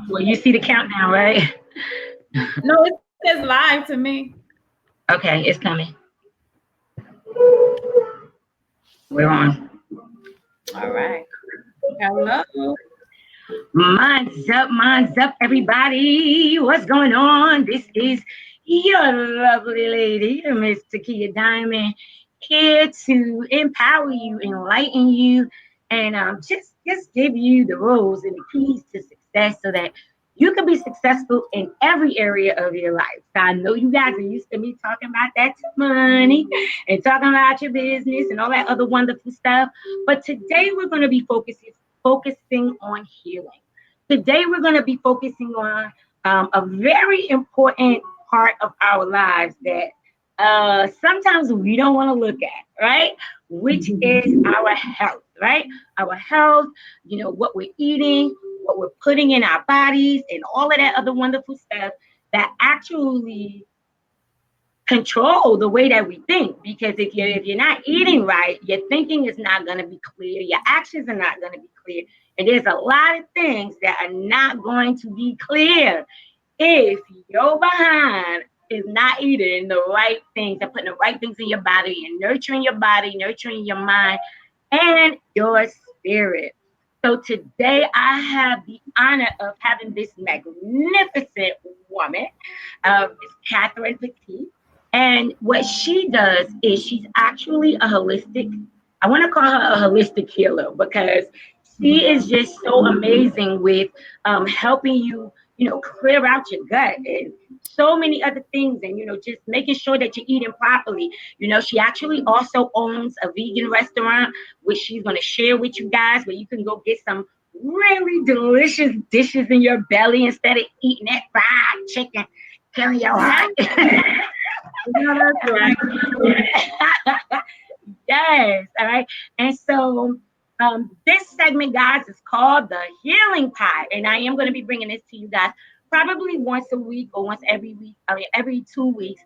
Well, you see the countdown, right? No, it says live to me. Okay, it's coming. We're on. All right. Hello. Minds up, everybody. What's going on? This is your lovely lady, Miss Takiyah Diamond, here to empower you, enlighten you, and just give you the rules and the keys to success so that you can be successful in every area of your life. So I know you guys are used to me talking about that money and talking about your business and all that other wonderful stuff. But today we're going to be focusing on healing. Today, we're going to be focusing on a very important part of our lives that sometimes we don't want to look at, right? Which is our health, right? Our health, what we're eating, what we're putting in our bodies, and all of that other wonderful stuff that actually control the way that we think. Because if you're not eating right, your thinking is not going to be clear, your actions are not going to be clear, and there's a lot of things that are not going to be clear if your behind is not eating the right things and putting the right things in your body and nurturing your body, nurturing your mind and your spirit. So today I have the honor of having this magnificent woman, Miss Catherine Petite. And what she does is she's actually a holistic, I want to call her a holistic healer because she is just so amazing with helping you, clear out your gut and so many other things. And, just making sure that you're eating properly. She actually also owns a vegan restaurant, which she's going to share with you guys, where you can go get some really delicious dishes in your belly instead of eating that fried chicken killing your heart. No, that's right. Yes. All right. And so this segment, guys, is called the Healing Pot. And I am going to be bringing this to you guys probably once a week or once every week, I mean, every 2 weeks.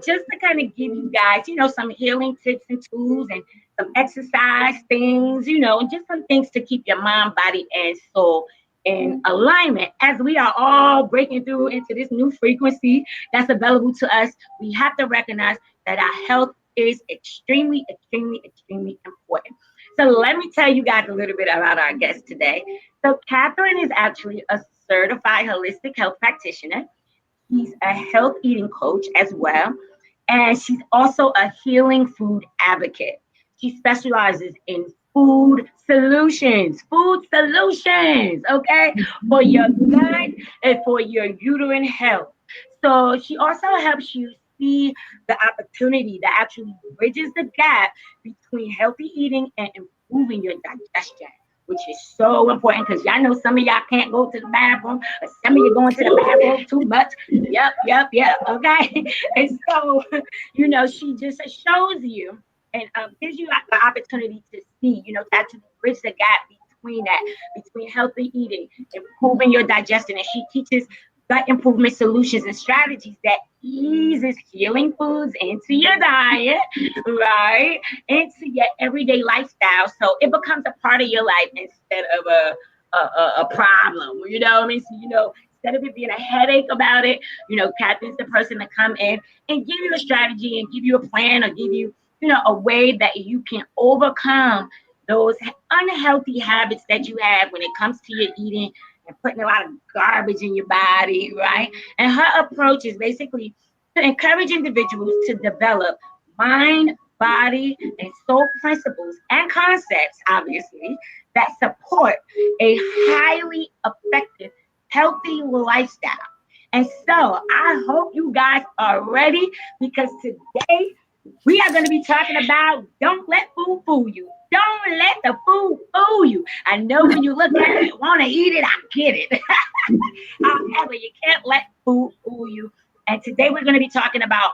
Just to kind of give you guys, some healing tips and tools and some exercise things, and just some things to keep your mind, body, and soul in alignment as we are all breaking through into this new frequency that's available to us. We have to recognize that our health is extremely, extremely, extremely important. So let me tell you guys a little bit about our guest today. So Catherine is actually a certified holistic health practitioner. She's a health eating coach as well. And she's also a healing food advocate. She specializes in okay, for your gut and for your uterine health. So she also helps you see the opportunity that actually bridges the gap between healthy eating and improving your digestion, which is so important because y'all know some of y'all can't go to the bathroom, or some of you going to the bathroom too much. Yep. Okay. And so, she just shows you and gives you like the opportunity to see, to actually bridge the gap between healthy eating, improving your digestion. And she teaches gut improvement solutions and strategies that eases healing foods into your diet, right? Into your everyday lifestyle. So it becomes a part of your life instead of a problem. You know what I mean? So, instead of it being a headache about it, Catherine's the person to come in and give you a strategy and give you a plan or give you, a way that you can overcome those unhealthy habits that you have when it comes to your eating and putting a lot of garbage in your body, right? And her approach is basically to encourage individuals to develop mind, body, and soul principles and concepts, obviously, that support a highly effective, healthy lifestyle. And so I hope you guys are ready because today we are going to be talking about don't let food fool you. Don't let the food fool you. I know when you look at it, want to eat it, I get it. However, you can't let food fool you. And today we're going to be talking about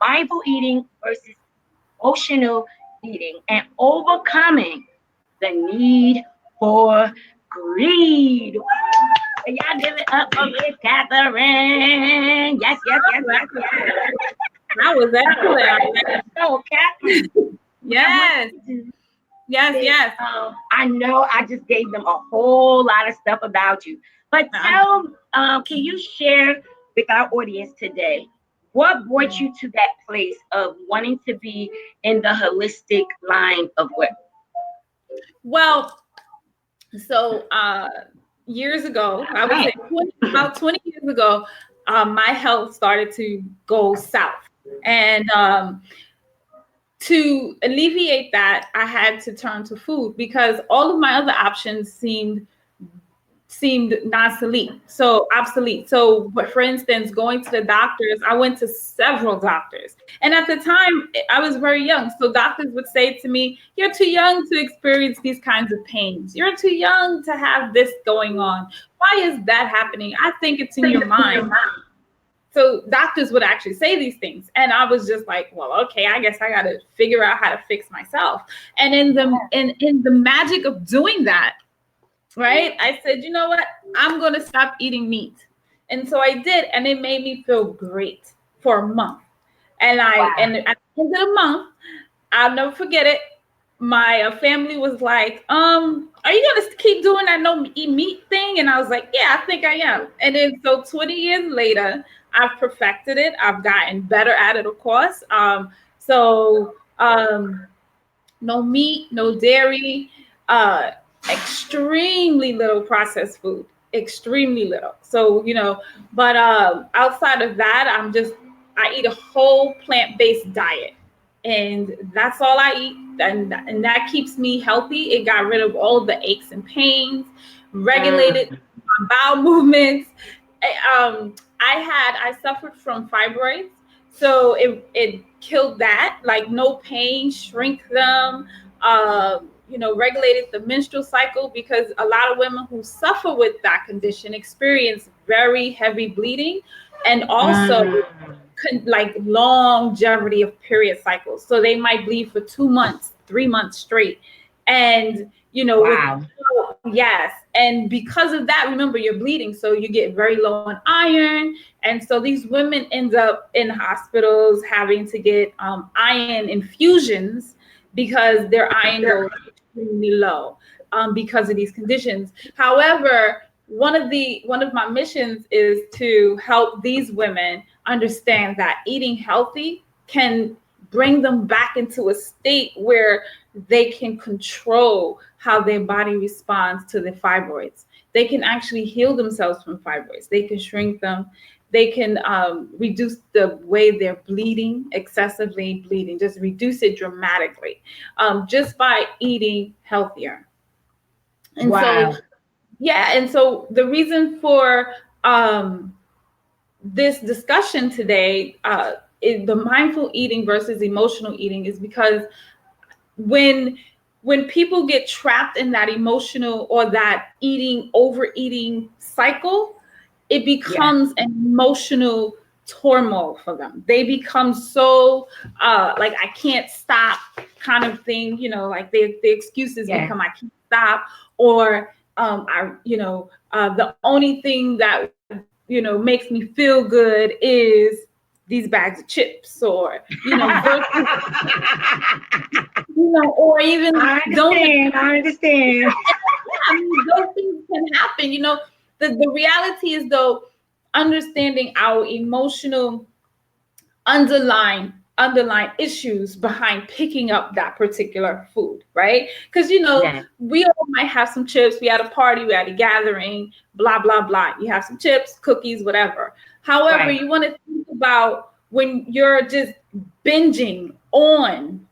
mindful eating versus emotional eating and overcoming the need for greed. Woo! Y'all give it up for Miss Catherine. Yes. That was excellent. So, Catherine, Yes. Yes. I know I just gave them a whole lot of stuff about you, But can you share with our audience today what brought you to that place of wanting to be in the holistic line of work? Well, so years ago, I would say about 20 years ago, my health started to go south. And to alleviate that, I had to turn to food because all of my other options seemed obsolete. So obsolete. So, but for instance, going to the doctors, I went to several doctors. And at the time, I was very young. So doctors would say to me, "You're too young to experience these kinds of pains. You're too young to have this going on. Why is that happening? I think it's in your mind." So doctors would actually say these things. And I was just like, well, okay, I guess I got to figure out how to fix myself. And in the magic of doing that, right, I said, you know what? I'm going to stop eating meat. And so I did. And it made me feel great for a month. And and at the end of the month, I'll never forget it. My family was like, are you going to keep doing that no eat meat thing? And I was like, yeah, I think I am. And then so 20 years later, I've perfected it. I've gotten better at it, of course. So no meat, no dairy, extremely little processed food, extremely little. So, but outside of that, I eat a whole plant-based diet. And that's all I eat. And that keeps me healthy. It got rid of all of the aches and pains, regulated my bowel movements. I suffered from fibroids. So it killed that, like no pain, shrink them, regulated the menstrual cycle because a lot of women who suffer with that condition experience very heavy bleeding and also like longevity of period cycles. So they might bleed for 2 months, 3 months straight. And, yes. And because of that, remember you're bleeding. So you get very low on iron. And so these women end up in hospitals having to get iron infusions because their iron goes extremely low because of these conditions. However, one of my missions is to help these women understand that eating healthy can bring them back into a state where they can control how their body responds to the fibroids. They can actually heal themselves from fibroids. They can shrink them. They can reduce the way they're bleeding, excessively bleeding, just reduce it dramatically just by eating healthier. And so the reason for this discussion today is the mindful eating versus emotional eating is because when people get trapped in that emotional or that overeating cycle, it becomes an emotional turmoil for them. They become so like I can't stop kind of thing, like the excuses become I can't stop, or the only thing that makes me feel good is these bags of chips, or or even I understand. I mean, those things can happen. The reality is, though, understanding our emotional underlying issues behind picking up that particular food, right? Because we all might have some chips. We had a party, we had a gathering, blah blah blah. You have some chips, cookies, whatever. However, you want to think about when you're just binging on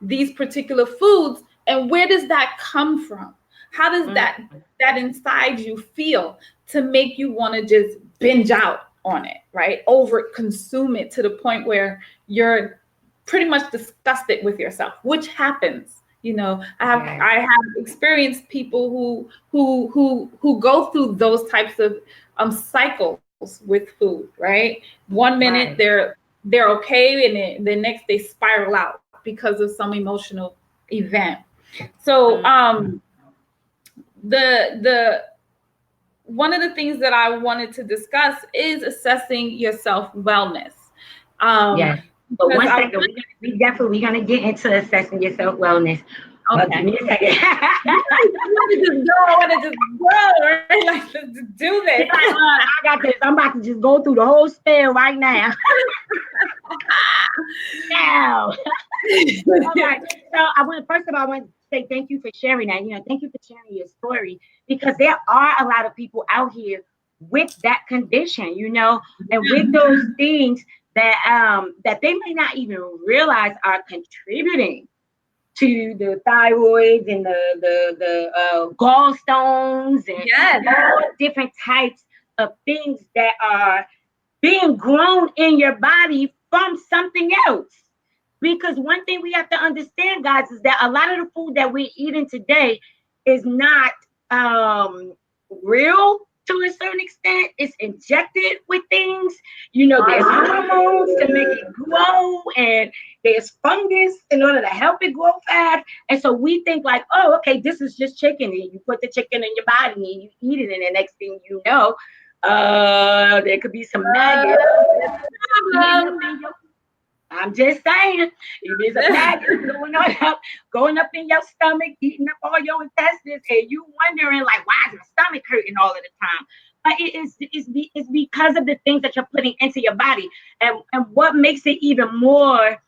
these particular foods, and where does that come from? How does that inside you feel to make you want to just binge out on it, right? Over consume it to the point where you're pretty much disgusted with yourself, which happens. I have experienced people who go through those types of cycles with food, right? One minute they're okay, and then the next they spiral out because of some emotional event. So the one of the things that I wanted to discuss is assessing your self-wellness. But one second, we definitely gonna get into assessing your self-wellness. Well, give me a second. I want to just go, right? Like, let's just do this. She's like, I got this. I'm about to just go through the whole spell right now. Now. All right. So first of all, I want to say thank you for sharing that. Thank you for sharing your story, because there are a lot of people out here with that condition, and with those things that they may not even realize are contributing to the thyroids and the gallstones and all different types of things that are being grown in your body from something else. Because one thing we have to understand, guys, is that a lot of the food that we're eating today is not real to a certain extent. It's injected with things. There's hormones to make it grow, and there's fungus in order to help it grow fast. And so we think like, oh, okay, this is just chicken. And you put the chicken in your body and you eat it, and the next thing you know, there could be some maggots. I'm just saying, if there's a maggot going up in your stomach, eating up all your intestines, and you wondering like, why is my stomach hurting all of the time? But it's because of the things that you're putting into your body, and what makes it even more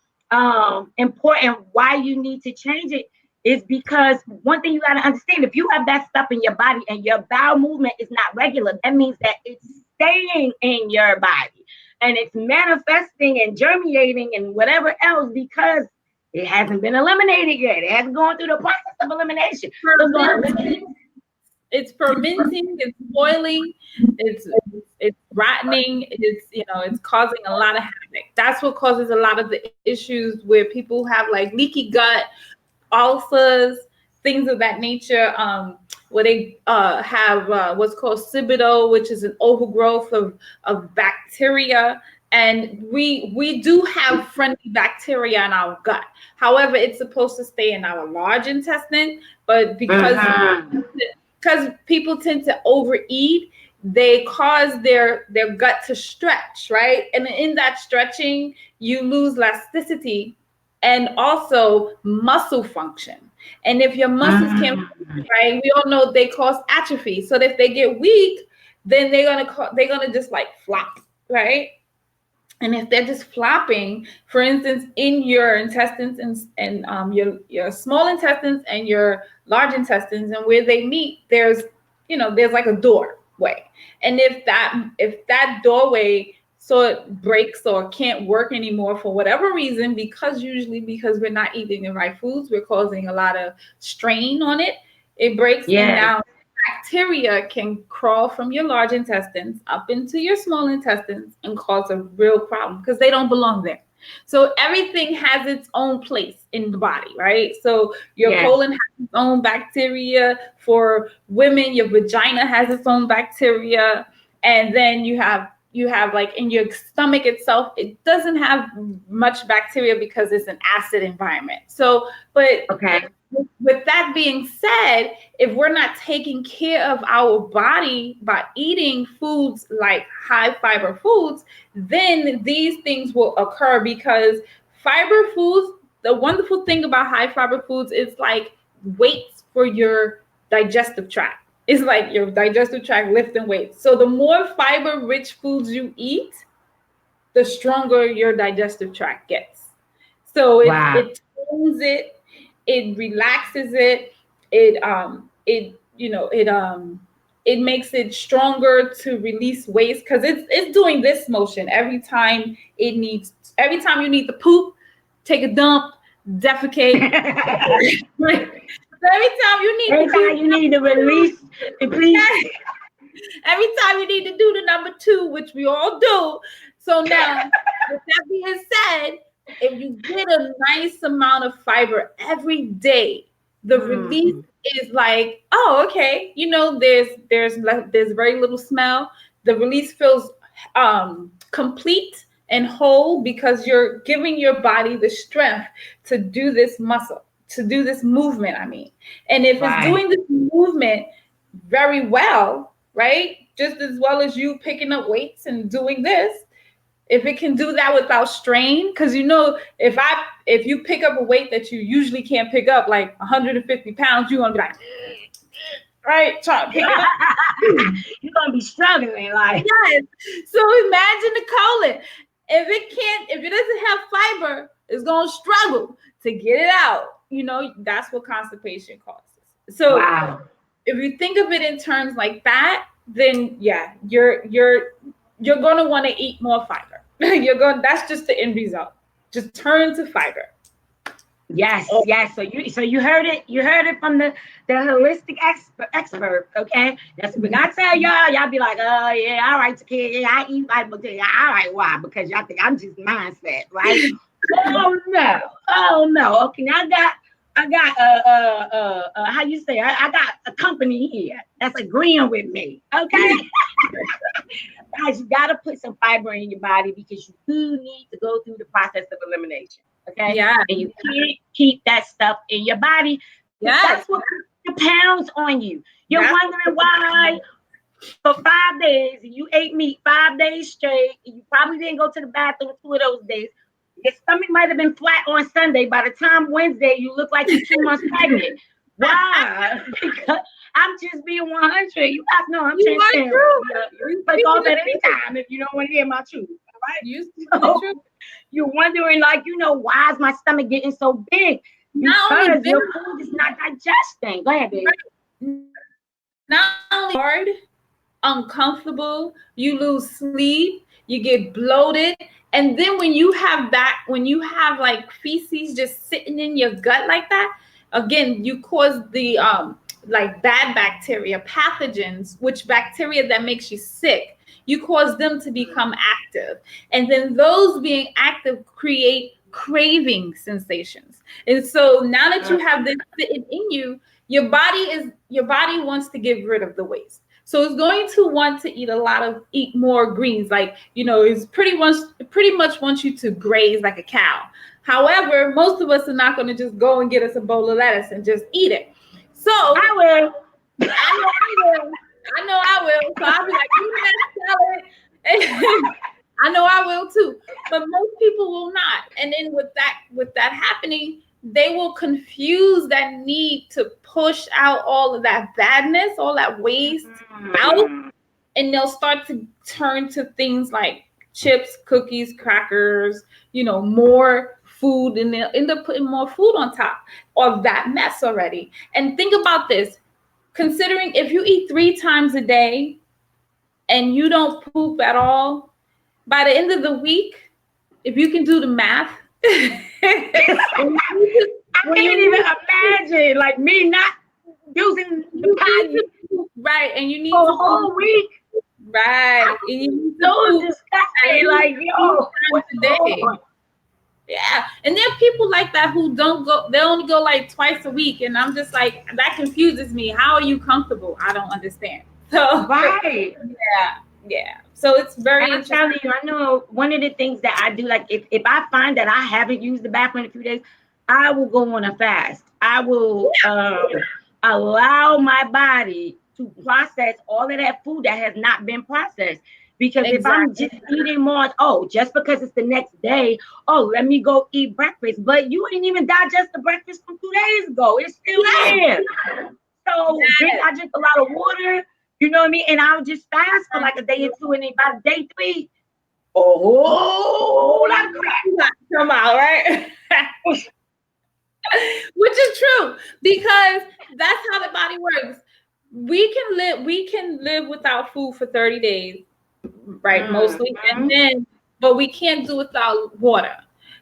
important why you need to change it is because one thing you got to understand: if you have that stuff in your body and your bowel movement is not regular, that means that it's staying in your body. And it's manifesting and germinating and whatever else because it hasn't been eliminated yet. It hasn't gone through the process of elimination. It's fermenting, it's boiling, it's rotting, it's causing a lot of havoc. That's what causes a lot of the issues where people have like leaky gut, ulcers, things of that nature. Where they have what's called SIBO, which is an overgrowth of bacteria. And we do have friendly bacteria in our gut. However, it's supposed to stay in our large intestine, but because people tend to overeat, they cause their gut to stretch, right? And in that stretching, you lose elasticity and also muscle function. And if your muscles can't, right, we all know they cause atrophy. So if they get weak, then they're gonna just like flop, right? And if they're just flopping, for instance, in your intestines and your small intestines and your large intestines, and where they meet, there's like a doorway. And if that doorway so it breaks or can't work anymore for whatever reason, usually because we're not eating the right foods, we're causing a lot of strain on it. It breaks, and now bacteria can crawl from your large intestines up into your small intestines and cause a real problem because they don't belong there. So everything has its own place in the body, right? So your colon has its own bacteria. For women, your vagina has its own bacteria, and then you have like in your stomach itself, it doesn't have much bacteria because it's an acid environment. So, but with that being said, if we're not taking care of our body by eating foods like high fiber foods, then these things will occur because fiber foods, the wonderful thing about high fiber foods is like weights for your digestive tract. It's like your digestive tract lifting weights. So the more fiber-rich foods you eat, the stronger your digestive tract gets. So it tones it, it relaxes it, it makes it stronger to release waste because it's doing this motion every time you need to poop, take a dump, defecate. Every time you need to release, please. Every time you need to do the number 2, which we all do. So now, with that being said, if you get a nice amount of fiber every day, the release is like, oh, okay. There's very little smell. The release feels complete and whole because you're giving your body the strength to do this movement, And if it's doing this movement very well, right, just as well as you picking up weights and doing this, if it can do that without strain, because if you pick up a weight that you usually can't pick up, like 150 pounds, you're gonna be like, right, trying to pick it up. You're gonna be struggling, like. Yes. So imagine the colon. If it doesn't have fiber, it's gonna struggle to get it out. That's what constipation causes. So Wow. if you think of it in terms like that, then yeah, you're gonna want to eat more fiber. That's just the end result. Just turn to fiber. Yes, yes. So you heard it. You heard it from the holistic expert. Okay, that's what I tell y'all. Y'all be like, oh yeah, all right, kid. Yeah, I eat fiber. All right, why? Because y'all think I'm just mindset, right? Oh no. Okay, now I got how you say? I got a company here that's agreeing with me. Okay. Guys, you got to put some fiber in your body because you do need to go through the process of elimination. Okay. Yeah. And you can't keep that stuff in your body. Yeah. That's what puts the pounds on you. You're wondering why for 5 days you ate meat 5 days straight. And you probably didn't go to the bathroom 2 of those days. Your stomach might have been flat on Sunday. By the time Wednesday, you look like you're 2 months pregnant. Why? Because I'm just being 100. You guys know I'm transparent. You take off at any time if you don't want to hear my truth. All right? You're wondering, like, why is my stomach getting so big? Because your food is not digesting. Go ahead, baby. Not only hard, uncomfortable, you lose sleep, you get bloated. And then when you have like feces just sitting in your gut like that, again, you cause the like bad bacteria, pathogens, which bacteria that makes you sick, you cause them to become active. And then those being active create craving sensations. And so now that you have this sitting in you, your body wants to get rid of the waste. So it's going to want to eat more greens. Like, it's pretty much wants you to graze like a cow. However, most of us are not going to just go and get us a bowl of lettuce and just eat it. So I will. I know I will. So I'll be like, eat that salad. I know I will too. But most people will not. And then with that happening, they will confuse that need to push out all of that badness, all that waste out, and they'll start to turn to things like chips, cookies, crackers, more food, and they'll end up putting more food on top of that mess already. And think about this, considering if you eat 3 times a day and you don't poop at all, by the end of the week, if you can do the math, I can't even imagine, like, me not using the potty. Right, and you need for a whole week. Right, and you need so disgusting. Like, what's today? Yeah, and there are people like that who don't go. They only go like twice a week, and I'm just like, that confuses me. How are you comfortable? I don't understand. So right, yeah. So it's very interesting. I'm telling you, I know one of the things that I do, like if I find that I haven't used the bathroom in a few days, I will go on a fast. I will allow my body to process all of that food that has not been processed. Because if I'm just eating more, just because it's the next day, let me go eat breakfast. But you didn't even digest the breakfast from 2 days ago. It's still there. So I drink a lot of water, you know what I mean? And I'll just fast for like a day or two, and then by day 3, lot of crap come out, right? Which is true, because that's how the body works. We can live without food for 30 days, right? Mostly, but we can't do without water.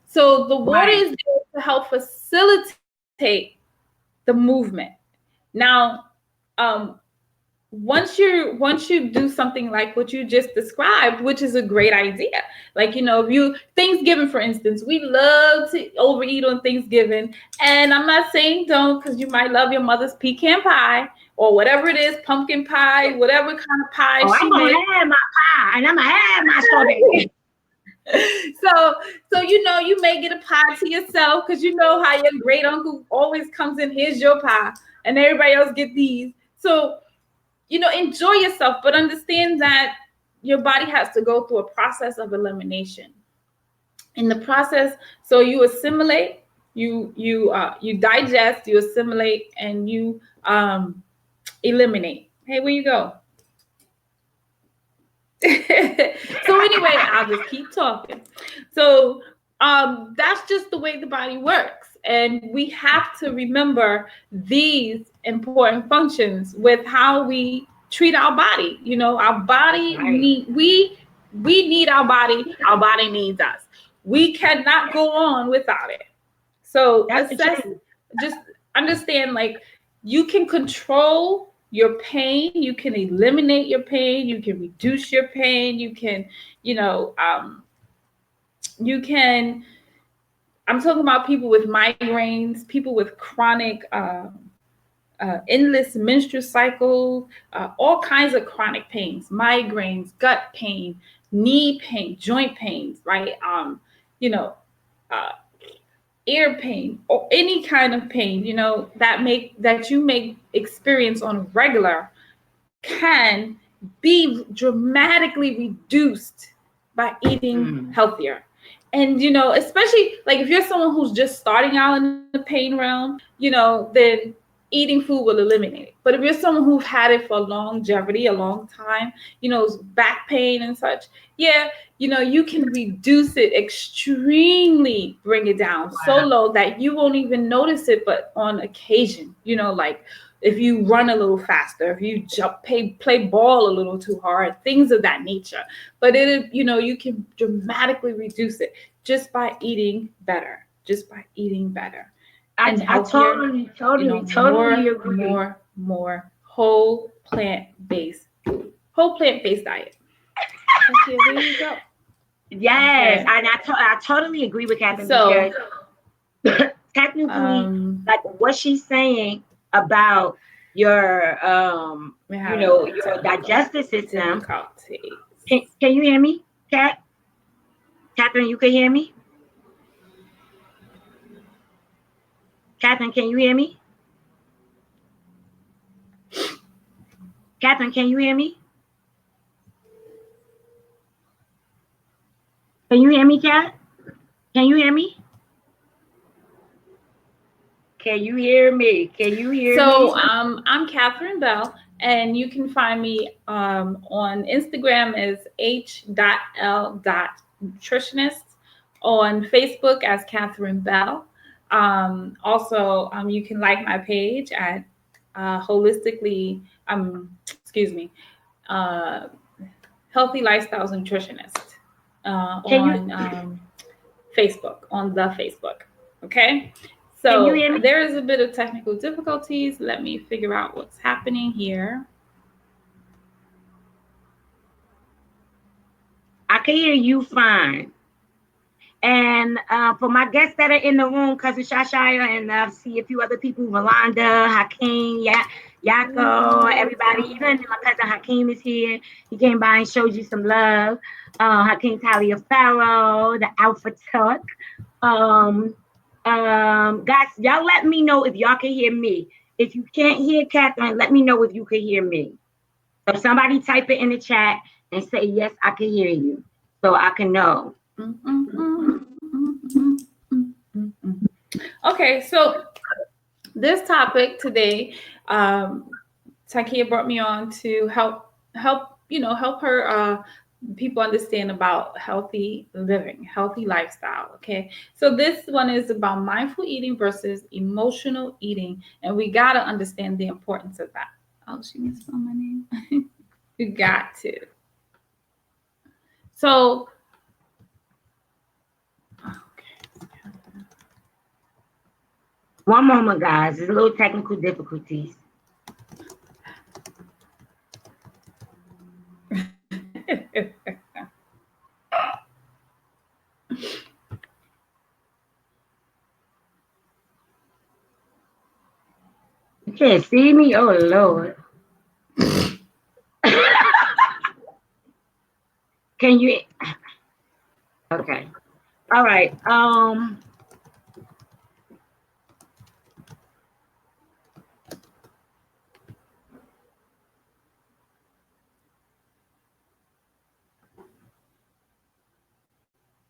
So the water is there to help facilitate the movement. Now, once you do something like what you just described, which is a great idea, like, Thanksgiving, for instance, we love to overeat on Thanksgiving. And I'm not saying don't, because you might love your mother's pecan pie or whatever it is, pumpkin pie, whatever kind of pie she made. I'm gonna have my pie, and I'm gonna have my strawberry. So you may get a pie to yourself, because how your great uncle always comes in, here's your pie, and everybody else get these. So enjoy yourself, but understand that your body has to go through a process of elimination. In the process, so you assimilate, you digest, you assimilate, and you eliminate. Hey, where you go? So anyway, I'll just keep talking. So that's just the way the body works, and we have to remember these important functions with how we treat our body. You know, our body Right. we need our body needs us. We cannot go on without it. So That's the assess, truth. just understand, like, you can control your pain, you can eliminate your pain, you can reduce your pain, you can, you know, you can, I'm talking about people with migraines, people with chronic endless menstrual cycle, all kinds of chronic pains, migraines, gut pain, knee pain, joint pains, right? You know, uh, ear pain, or any kind of pain, you know, that you may experience on a regular, can be dramatically reduced by eating Mm. healthier. And you know, especially like if you're someone who's just starting out in the pain realm, you know, then eating food will eliminate it. But if you're someone who's had it for longevity, a long time, you know, back pain and such, yeah, you know, you can reduce it extremely, bring it down so Wow. low that you won't even notice it, but on occasion, you know, like if you run a little faster, if you play ball a little too hard, things of that nature. But it, you know, you can dramatically reduce it just by eating better, just by eating better and I healthier, you know, totally agree. more whole plant-based food, whole plant-based diet. Okay, there you go. Yes, Okay. and I totally agree with Catherine because So, technically, um, like what she's saying about your we're you having a know, little your technical digestive system. difficulties. Can you hear me, Catherine? You can hear me? Catherine, can you hear me? Catherine, can you hear me? Can you hear me, Cat? Can you hear me? Can you hear me? Can you hear me? So I'm Catherine Bell, and you can find me on Instagram as h.l.nutritionist, on Facebook as Catherine Bell. Also, you can like my page at holistically, excuse me, uh, healthy lifestyles nutritionist Can you on Facebook, on the Facebook. Okay. can you So hear me? there is a bit of technical difficulties. Let me figure out what's happening here. I can hear you fine. And for my guests that are in the room, cousin Shashaya, and see a few other people, Rolanda, Hakeem, Yako, everybody, even my cousin Hakeem is here. He came by and showed you some love. Hakeem Talia Farrow, the Alpha Tuck. Um, guys, y'all let me know if y'all can hear me. If you can't hear Catherine, let me know if you can hear me. So somebody type it in the chat and say, yes, I can hear you. So I can know. Okay, so this topic today, Takiyah brought me on to help her people understand about healthy living, healthy lifestyle. Okay, so this one is about mindful eating versus emotional eating, and we got to understand the importance of that. Oh, she misspelled my name. You got to. So, okay. One moment, guys. There's a little technical difficulties. You can't see me? Oh, Lord. Can you? Okay. All right.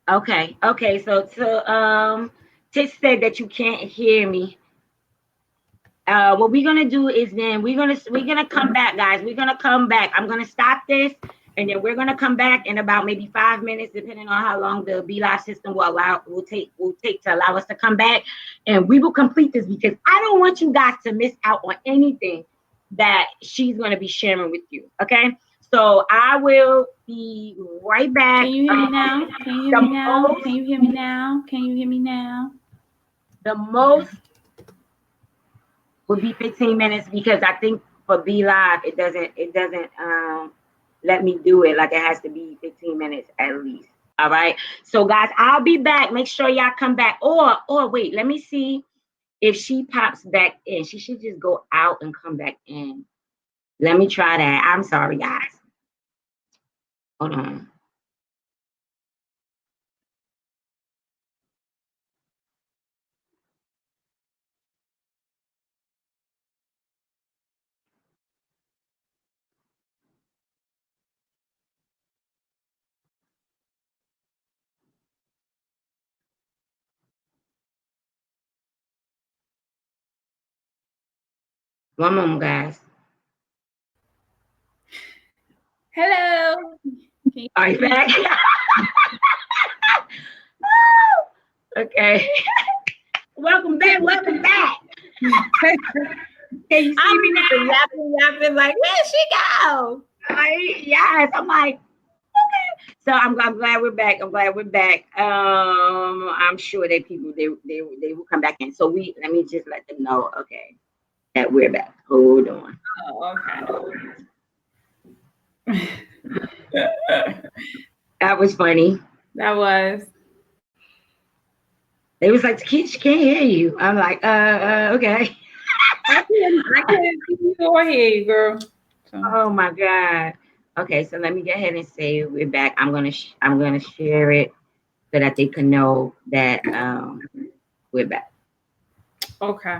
Okay. Okay. So Tit said that you can't hear me. What we're gonna do is then we're gonna come back, guys. We're gonna come back. I'm gonna stop this, and then we're gonna come back in about maybe 5 minutes, depending on how long the Be Live system will take to allow us to come back, and we will complete this because I don't want you guys to miss out on anything that she's gonna be sharing with you. Okay, so I will be right Can back. you hear me now? Can you hear The me now? most, Can you hear me now? Can you hear me now? the most would be 15 minutes because I think for Be Live it doesn't let me do it like it has to be 15 minutes at least. All right. So guys, I'll be back. Make sure y'all come back. Or wait, let me see if she pops back in. She should just go out and come back in. Let me try that. I'm sorry, guys. Hold on. One moment, guys. Hello. Can you Are you hear back? Okay. Welcome back. Welcome back. me? Can you see me now? I'm yapping like, where'd she go? Yes. I'm like, so I'm glad we're back. I'm glad we're back. I'm sure that people they will come back in. So let me just let them know, okay, that we're back. Hold on. Oh, okay. That was funny. That was. They was like, she can't hear you. I'm like, okay. I can't see you or hear you, girl. So. Oh my God. Okay, so let me go ahead and say we're back. I'm gonna share it so that they can know that we're back. Okay.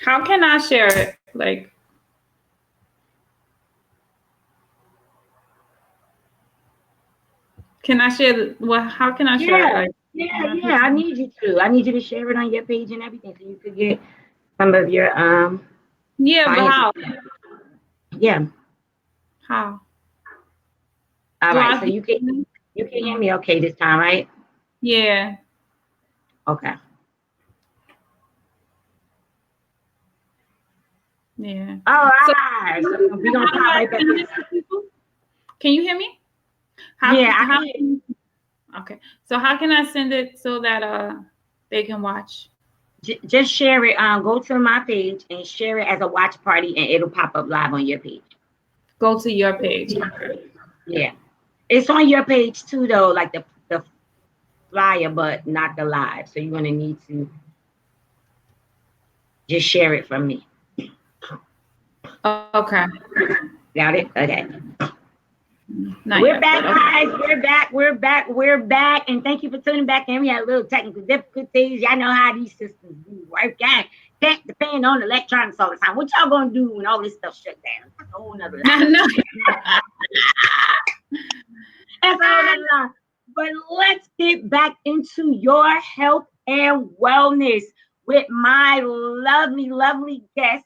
How can I share it? Like, can I share? Well, how can I share it? Yeah, Like, yeah. I need you to. I need you to share it on your page and everything so you could get some of your yeah, but clients. how? Yeah. How? All Do right. I? So you can hear me okay this time, right? Yeah, Okay. yeah. All So, right. So we're gonna how do pop I right back send in. it to people? Can you hear me? Yeah, I How? can hear Okay. So how can I send it so that they can watch? you. Just share it. Go to my page and share it as a watch party, and it'll pop up live on your page. Go to your page. Okay. Yeah, it's on your page too, though, like the flyer, but not the live. So you're gonna need to just share it from me. Okay. Got it? Okay. Not We're yet, back, but okay. guys. We're back. We're back. We're back. And thank you for tuning back in. We had a little technical difficulties. Y'all know how these systems do work. Can't depend on electronics all the time. What y'all gonna do when all this stuff shut down? That's a whole nother lie. No. That's a whole nother lie. But let's get back into your health and wellness with my lovely, lovely guest,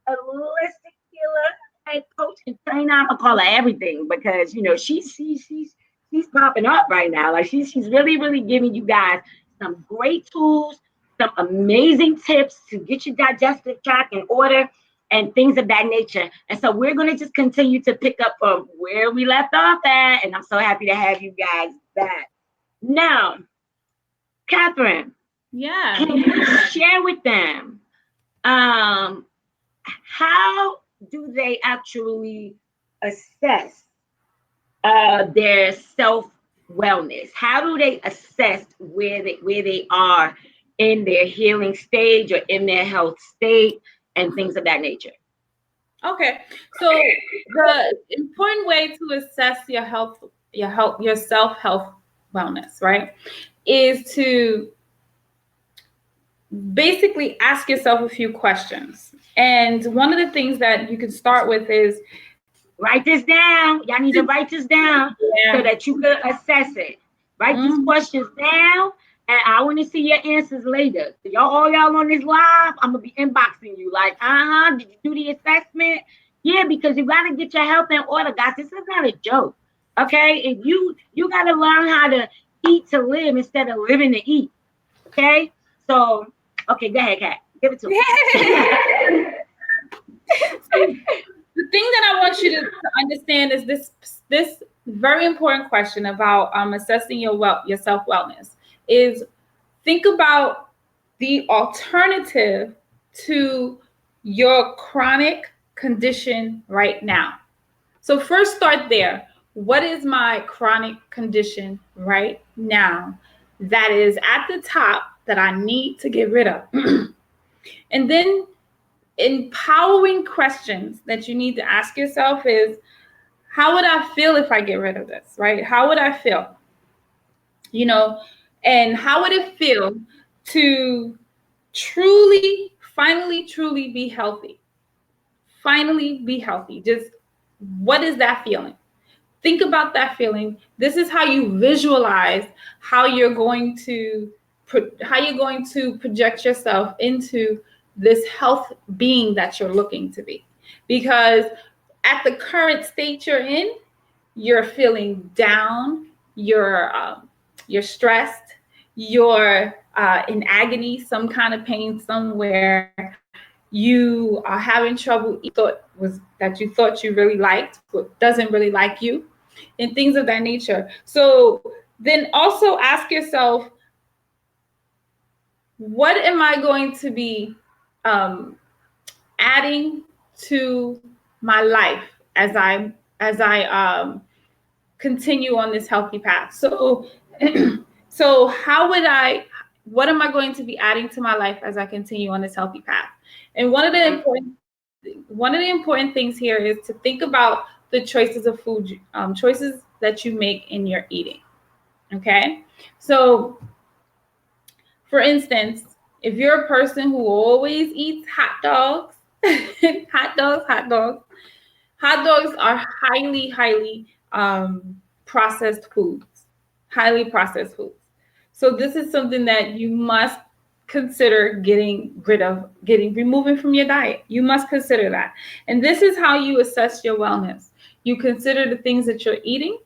a holistic healer, head coach, and trainer. I'm gonna call her everything because she's popping up right now. Like she's really, really giving you guys some great tools, some amazing tips to get your digestive tract in order and things of that nature. And so we're going to just continue to pick up from where we left off at. And I'm so happy to have you guys back. Now, Catherine, Yeah. can you share with them how do they actually assess their self wellness? How do they assess where they are in their healing stage or in their health state and things of that nature? Okay. So the important way to assess your self health wellness, right, is to basically ask yourself a few questions. And one of the things that you can start with is, write this down. Y'all need to write this down so yeah, that you can assess it. Write these mhm, questions down, and I want to see your answers later. So all y'all on this live, I'm gonna be inboxing you like, did you do the assessment? Yeah, because you gotta get your health in order, guys. This is not a joke. Okay, if you gotta learn how to eat to live instead of living to eat. Okay, so okay, go ahead, Kat. Give it to me. so the thing that I want you to understand is this very important question about assessing your self wellness is, think about the alternative to your chronic condition right now. So first start there. What is my chronic condition right now that is at the top that I need to get rid of? And then empowering questions that you need to ask yourself is, how would I feel if I get rid of this, right? How would I feel? You know, and how would it feel to truly, finally, truly be healthy? Finally be healthy. Just what is that feeling? Think about that feeling. This is how you visualize how you're going to project yourself into this health being that you're looking to be. Because at the current state you're in, you're feeling down, you're stressed, you're in agony, some kind of pain somewhere. You are having trouble that you thought you really liked, but doesn't really like you, and things of that nature. So then also ask yourself, what am I going to be um, adding to my life as I continue on this healthy path? So so what am I going to be adding to my life as I continue on this healthy path? And one of the important things here is to think about the choices of food, choices that you make in your eating. Okay, so for instance, if you're a person who always eats hot dogs, hot dogs are highly processed foods, highly processed foods. So this is something that you must consider removing from your diet. You must consider that. And this is how you assess your wellness. You consider the things that you're eating,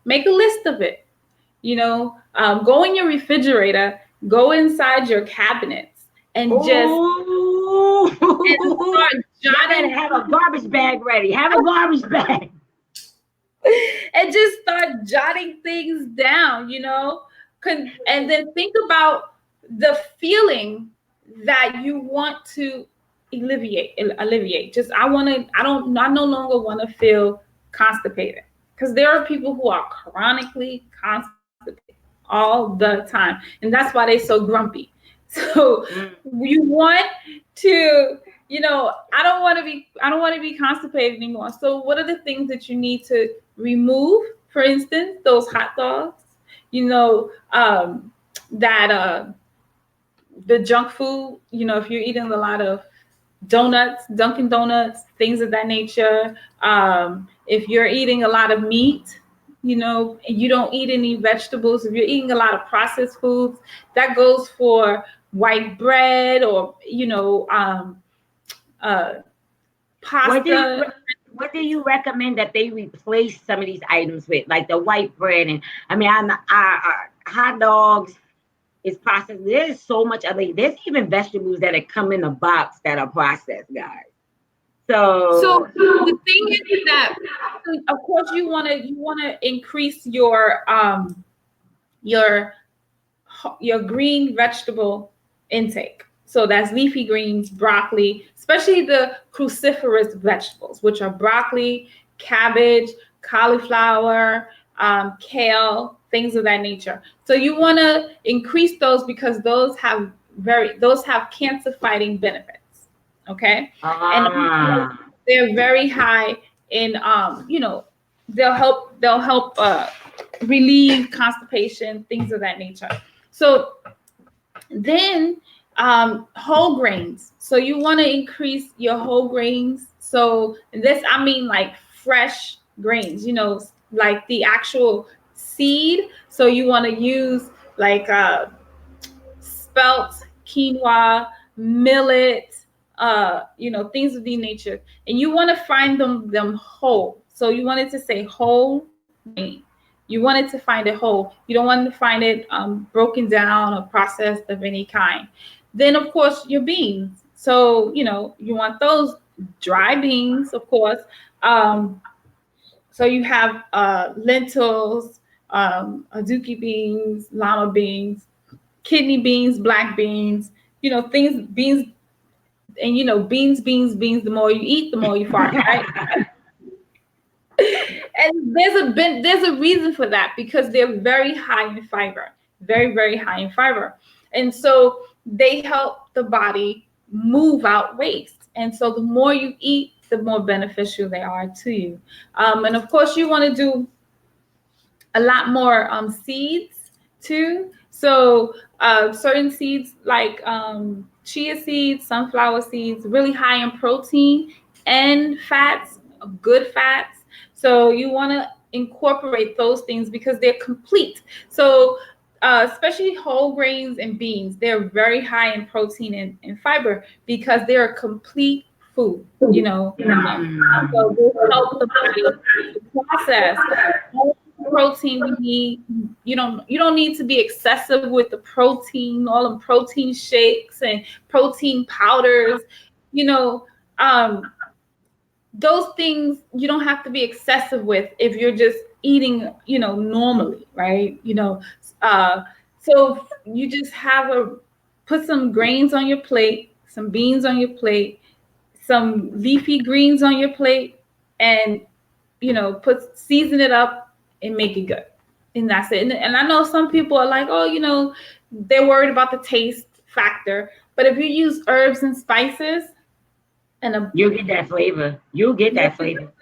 make a list of it, go in your refrigerator, go inside your cabinets and just Ooh, start y'all better jotting have a garbage bag ready. Have a garbage bag. and just start jotting things down, and then think about the feeling that you want to alleviate. Just I no longer want to feel constipated, because there are people who are chronically constipated all the time, and that's why they're so grumpy. So you want to, I don't want to be constipated anymore. So what are the things that you need to remove? For instance, those hot dogs, that the junk food, if you're eating a lot of donuts, Dunkin' Donuts, things of that nature. If you're eating a lot of meat, and you don't eat any vegetables, if you're eating a lot of processed foods, that goes for white bread or, pasta. What do you recommend that they replace some of these items with, like the white bread? And I mean, hot dogs is processed. There's so much other. There's even vegetables that come in a box that are processed, guys. So So the thing is that, of course, you wanna increase your your green vegetable intake. So that's leafy greens, broccoli, especially the cruciferous vegetables, which are broccoli, cabbage, cauliflower, kale, things of that nature. So you want to increase those because those have cancer fighting benefits. Okay, and they're very high in they'll help relieve constipation, things of that nature. So Then whole grains. So you want to increase your whole grains. So this, I mean, like fresh grains, like the actual seed. So you want to use like spelt, quinoa, millet, things of the nature. And you want to find them whole. So you want it to say whole grain. You want it to find it whole. You don't want to find it broken down or processed of any kind. Then, of course, your beans. So, you want those dry beans, of course. Um, so you have lentils, azuki beans, lima beans, kidney beans, black beans, things, beans, and beans. The more you eat, the more you fart, right? And there's a reason for that, because they're very high in fiber, very, very high in fiber. And so they help the body move out waste. And so the more you eat, the more beneficial they are to you. And of course, you want to do a lot more seeds too. So certain seeds like chia seeds, sunflower seeds, really high in protein and fats, good fats. So you want to incorporate those things because they're complete. So especially whole grains and beans, they're very high in protein and fiber because they're a complete food, so they help the body process all the protein we need. You don't need to be excessive with the protein, all the protein shakes and protein powders. You know, um, those things you don't have to be excessive with if you're just eating, normally, right? Uh, so you just put some grains on your plate, some beans on your plate, some leafy greens on your plate, and season it up and make it good. And that's it. And I know some people are like, oh, they're worried about the taste factor. But if you use herbs and spices and you'll get that flavor. You'll get that flavor.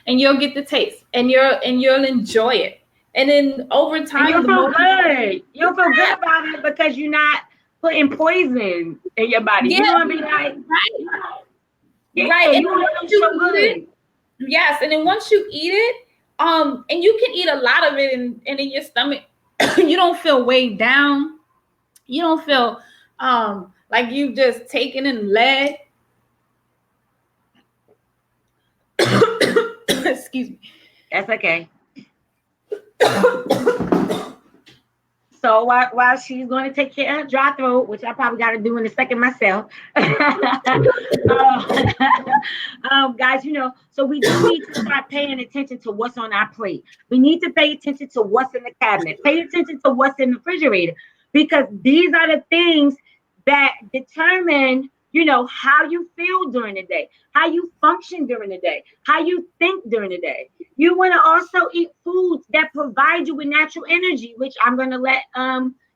And you'll get the taste, and you'll enjoy it. And then over time, and you'll feel good. You'll feel good about it because you're not putting poison in your body. Yeah, you want to be like, right. Yeah, Right. And you want to feel good. Yes, and then once you eat it, and you can eat a lot of it, and in your stomach, you don't feel weighed down. You don't feel like you've just taken in lead. Excuse me. That's okay. So while she's going to take care of her dry throat, which I probably got to do in a second myself, guys, so we do need to start paying attention to what's on our plate. We need to pay attention to what's in the cabinet. Pay attention to what's in the refrigerator, because these are the things that determine, how you feel during the day, how you function during the day, how you think during the day. You want to also eat foods that provide you with natural energy, which I'm going to let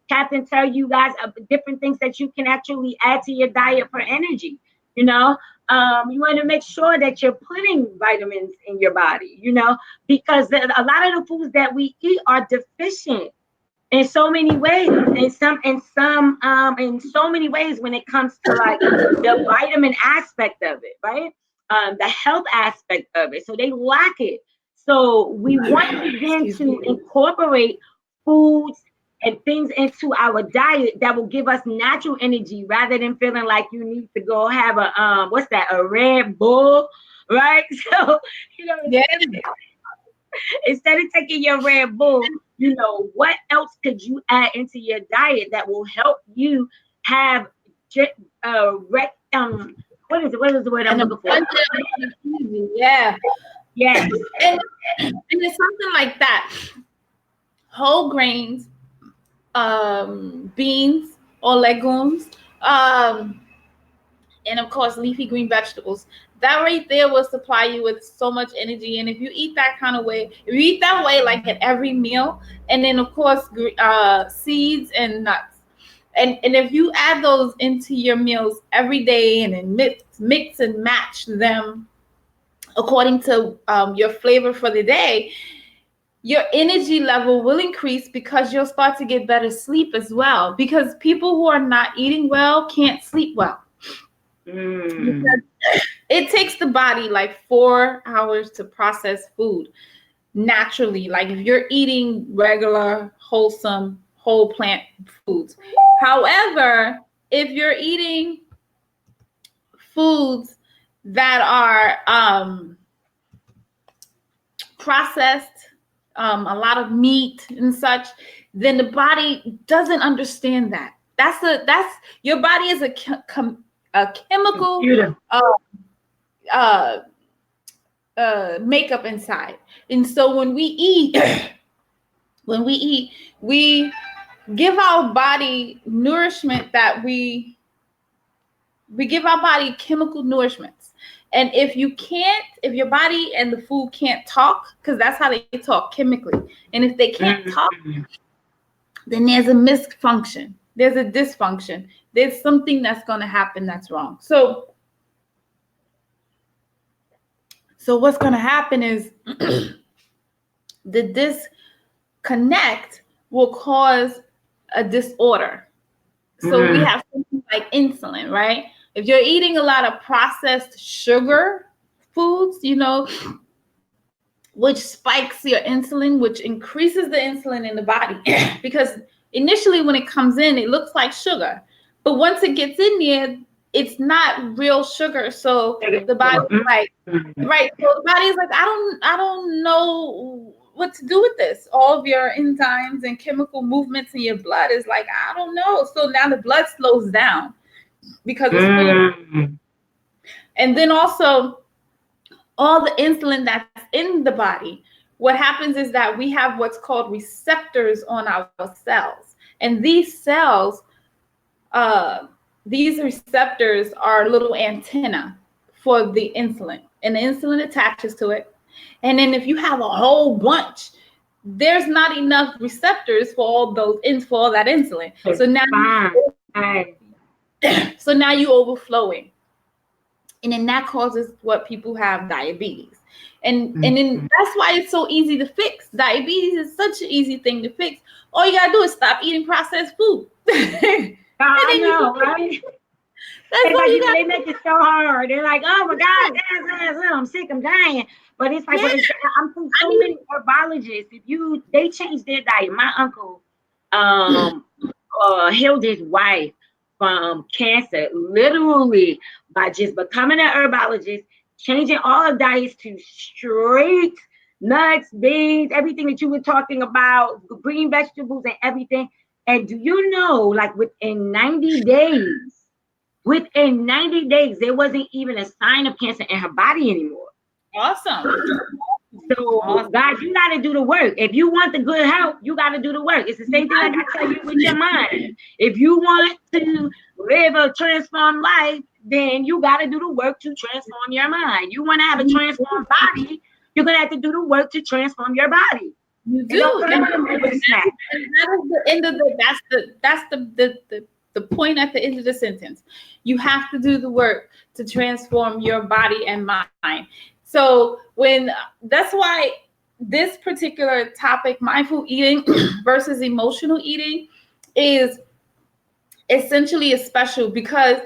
Captain tell you guys different things that you can actually add to your diet for energy. You want to make sure that you're putting vitamins in your body, because a lot of the foods that we eat are deficient in so many ways, in so many ways when it comes to like the vitamin aspect of it, right? The health aspect of it. So they lack it. So we want to begin to incorporate foods and things into our diet that will give us natural energy rather than feeling like you need to go have a Red Bull, right? So, instead of taking your Red Bull, what else could you add into your diet that will help you have what is the word I'm looking for? Yeah. Yes. And it's something like that. Whole grains, beans or legumes, and of course leafy green vegetables. That right there will supply you with so much energy. And if you eat that kind of way, if you eat that way, like at every meal, and then of course seeds and nuts, and if you add those into your meals every day and then mix and match them according to your flavor for the day, your energy level will increase because you'll start to get better sleep as well. Because people who are not eating well can't sleep well. Because it takes the body like 4 hours to process food naturally. Like if you're eating regular, wholesome, whole plant foods. However, if you're eating foods that are processed, a lot of meat and such, then the body doesn't understand that. That's your body is a chemical uh, makeup inside, and so when we eat, we give our body nourishment that we give our body chemical nourishments. And if your body and the food can't talk, because that's how they talk chemically, and if they can't talk, then there's a misfunction, there's a dysfunction, there's something that's going to happen that's wrong. So what's going to happen is the disconnect will cause a disorder. So we have something like insulin, right? If you're eating a lot of processed sugar foods, which spikes your insulin, which increases the insulin in the body, because initially when it comes in, it looks like sugar, but once it gets in there, it's not real sugar. So the body's like, right? So the body's like, I don't know what to do with this. All of your enzymes and chemical movements in your blood is like, I don't know. So now the blood slows down because it's full of, and then also all the insulin that's in the body. What happens is that we have what's called receptors on our cells, and these cells, these receptors are little antenna for the insulin, and the insulin attaches to it. And then if you have a whole bunch, there's not enough receptors for all that insulin. So now you overflowing. And then that causes what people have diabetes. And then that's why it's so easy to fix. Diabetes is such an easy thing to fix. All you gotta do is stop eating processed food. I know, right? That's what they make it so hard. They're like, oh my God, I'm sick, I'm dying. But it's like, I'm from so many herbologists. They changed their diet. My uncle healed his wife from cancer, literally by just becoming an herbologist, changing all the diets to straight nuts, beans, everything that you were talking about, green vegetables and everything. And do you know, like within 90 days, there wasn't even a sign of cancer in her body anymore. Awesome. So, guys, you got to do the work. If you want the good health, you got to do the work. It's the same thing like I tell you with your mind. If you want to live a transformed life, then you got to do the work to transform your mind. You want to have a transformed body, you're going to have to do the work to transform your body. You do. And that is the end of the point at the end of the sentence. You have to do the work to transform your body and mind. So that's why this particular topic, mindful eating versus emotional eating, is essentially special because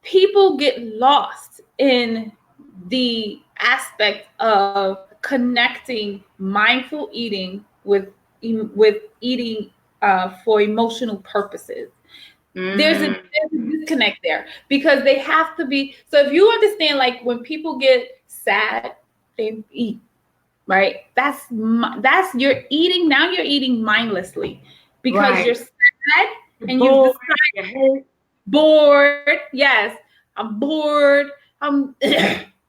people get lost in the aspect of connecting mindful eating with eating for emotional purposes. There's a disconnect there because they have to be. So if you understand, like when people get sad, they eat, right? That's you're eating. Now you're eating mindlessly because you're sad and you've decided bored. Yes, I'm bored. I'm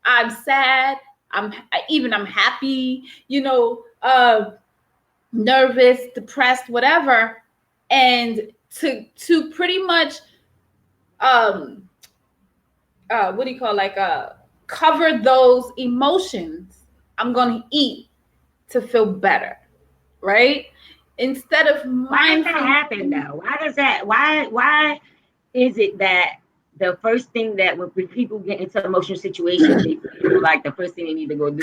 I'm sad. I'm happy. Nervous, depressed, whatever, and to pretty much cover those emotions, I'm gonna eat to feel better, right? Instead of why does that happen though? Why is it that the first thing that when people get into emotional situations, they feel like the first thing they need to go do?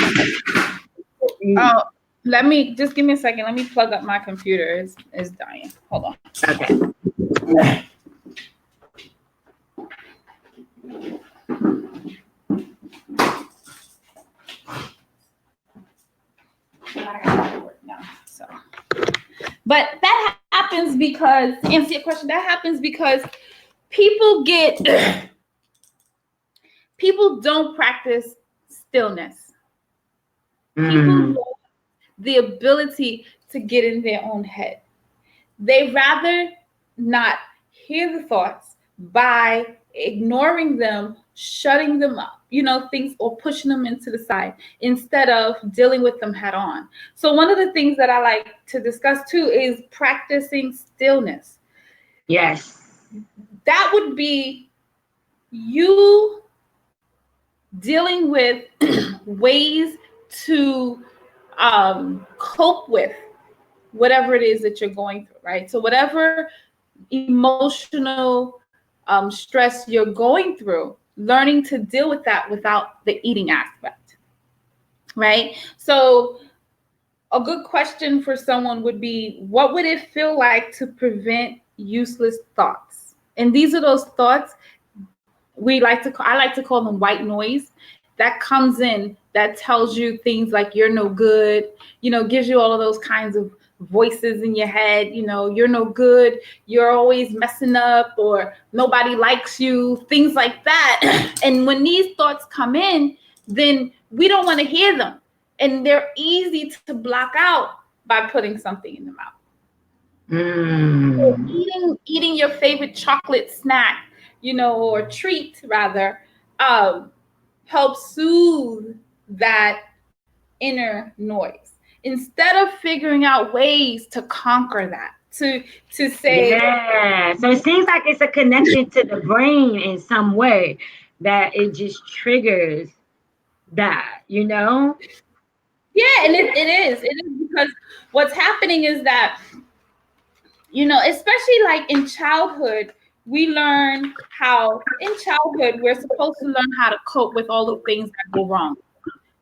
Let me just give me a second. Let me plug up my computer. It's dying. Hold on. Okay. So, but that happens because, to answer your question, that happens because people people don't practice stillness. People love the ability to get in their own head. They rather not hear the thoughts by ignoring them, shutting them up, things, or pushing them into the side instead of dealing with them head on. So one of the things that I like to discuss too is practicing stillness. Yes. That would be you dealing with ways to cope with whatever it is that you're going through, right? So whatever emotional stress you're going through, learning to deal with that without the eating aspect, right? So a good question for someone would be, what would it feel like to prevent useless thoughts? And these are those thoughts I like to call them white noise that comes in that tells you things like you're no good, gives you all of those kinds of voices in your head, you're no good, you're always messing up, or nobody likes you, things like that. And when these thoughts come in, then we don't want to hear them. And they're easy to block out by putting something in the mouth. So eating your favorite chocolate snack, or treat rather, helps soothe that inner noise instead of figuring out ways to conquer that, to say, yeah. So it seems like it's a connection to the brain in some way that it just triggers that, yeah. And it is because what's happening is that, especially like in childhood, we learn how in childhood we're supposed to learn how to cope with all the things that go wrong,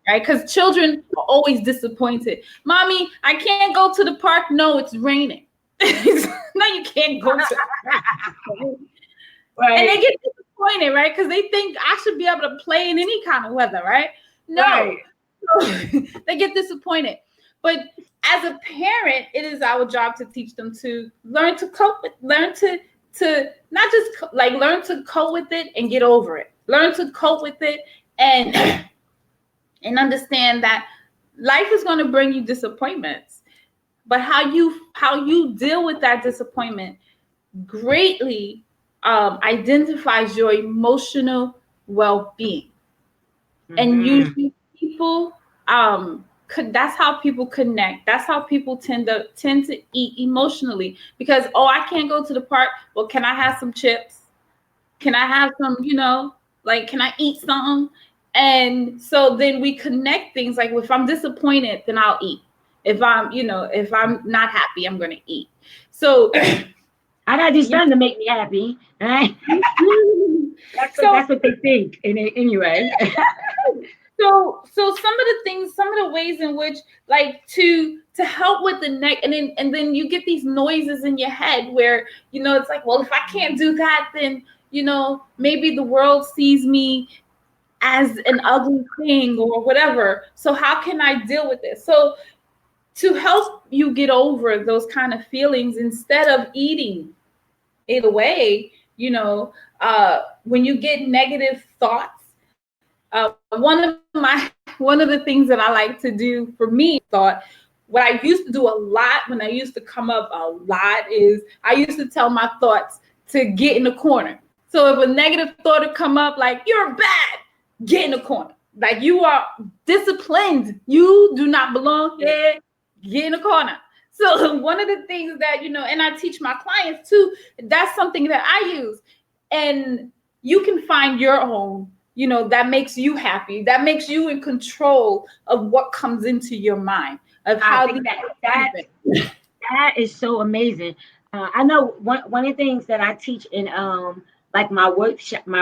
right? Because children are always disappointed. Mommy, I can't go to the park. No, it's raining. No, you can't go to right. And they get disappointed, right? Because they think I should be able to play in any kind of weather, right? No. Right. So they get disappointed. But as a parent, it is our job to teach them to learn to cope with, learn to not just like learn to cope with it and get over it. Learn to cope with it and understand that life is going to bring you disappointments. But how you deal with that disappointment greatly identifies your emotional well-being. And usually people that's how people connect. That's how people tend to eat emotionally, because I can't go to the park. Well, can I have some chips? Can I have some, like, can I eat something? And so then we connect things like, if I'm disappointed, then I'll eat. If I'm not happy, I'm going to eat. So I gotta do something to make me happy. Right? That's what they think. Anyway. So some of the things, some of the ways in which, like, to help with the neck, and then you get these noises in your head where, it's like, well, if I can't do that, then, maybe the world sees me as an ugly thing or whatever. So how can I deal with this? So to help you get over those kind of feelings, instead of eating it away, when you get negative thoughts, one of the things that I like to do for me, what I used to do a lot when I used to come up a lot is I used to tell my thoughts to get in the corner. So if a negative thought would come up, like, you're bad, get in the corner. Like, you are disciplined. You do not belong here. Get in the corner. So one of the things that, and I teach my clients too, that's something that I use. And you can find your own, that makes you happy, that makes you in control of what comes into your mind, of how that is so amazing. I know one of the things that I teach in like my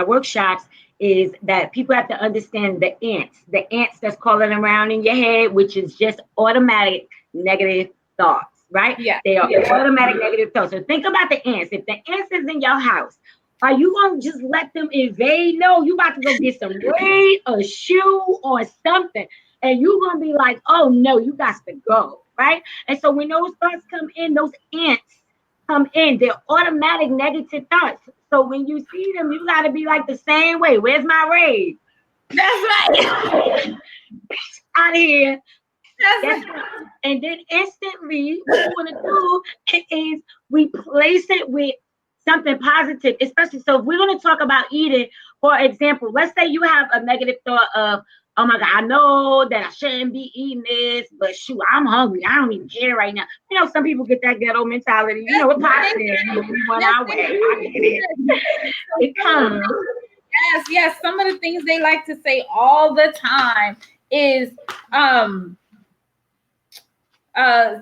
workshops is that people have to understand the ants that's crawling around in your head, which is just automatic negative thoughts, right? Yeah. They are automatic negative thoughts. So think about the ants. If the ants is in your house, are you gonna just let them invade? No, you about to go get some weight, a shoe, or something, and you gonna be like, oh no, you got to go, right? And so when those thoughts come in, those ants come in, they're automatic negative thoughts. So when you see them, you gotta be like the same way. Where's my rage? That's right. Out of here. That's That's right. And then instantly, what you want to do is replace it with something positive, especially. So if we're going to talk about eating, for example, let's say you have a negative thought of, oh my God, I know that I shouldn't be eating this, but shoot, I'm hungry. I don't even care right now. You know, some people get that ghetto mentality. You know, it's positive. We want our way. I get it. It comes. Yes. Some of the things they like to say all the time is